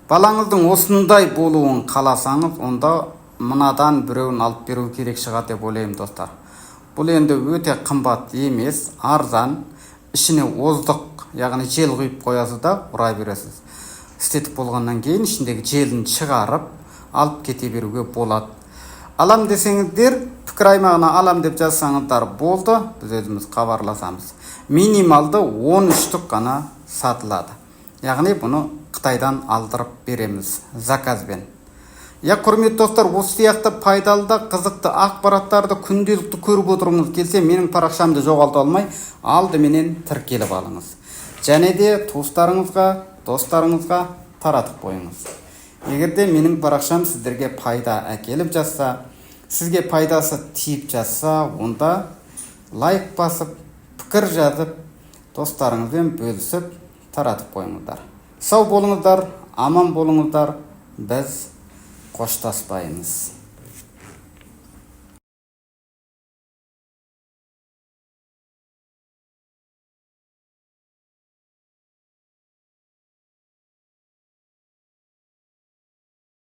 Балаңыздың осындай болуын қаласаңыз, онда мынадан біреуін алып беру керек шығар деп ойлаймын, достар. Бұл енді өте қымбат емес, арзан, ішіне оздық, яғни жел құйып қоясыз да ұра бересіз. Істетіп болғаннан кейін ішіндегі желін шығарып, алып кете беруге болады. Алам десеңіздер, пікір аймағына алам деп жазсаңыздар болды, біз өзіміз хабарласамыз. Минималды 13 қана сатылады. Яғни бұны Қытайдан алдырып береміз заказбен. Құрметті достар, осы сияқты пайдалы да қызықты ақпараттарды күнделікті көріп отырғыңыз келсе, менің парақшамды жоғалта алмай, алдыменен тіркеліп алыңыз. Және де туыстарыңызға, достарыңызға таратып қойыңыз. Егерде менің парақшам сіздерге пайда әкеліп жатса, сізге пайдасы тиіп жатса, онда лайк басып, пікір жазып, достарыңызбен бөлісіп, таратып қойыңыздар. Сау болыңыздар, аман болыңыздар, біз қоштаспаймыз.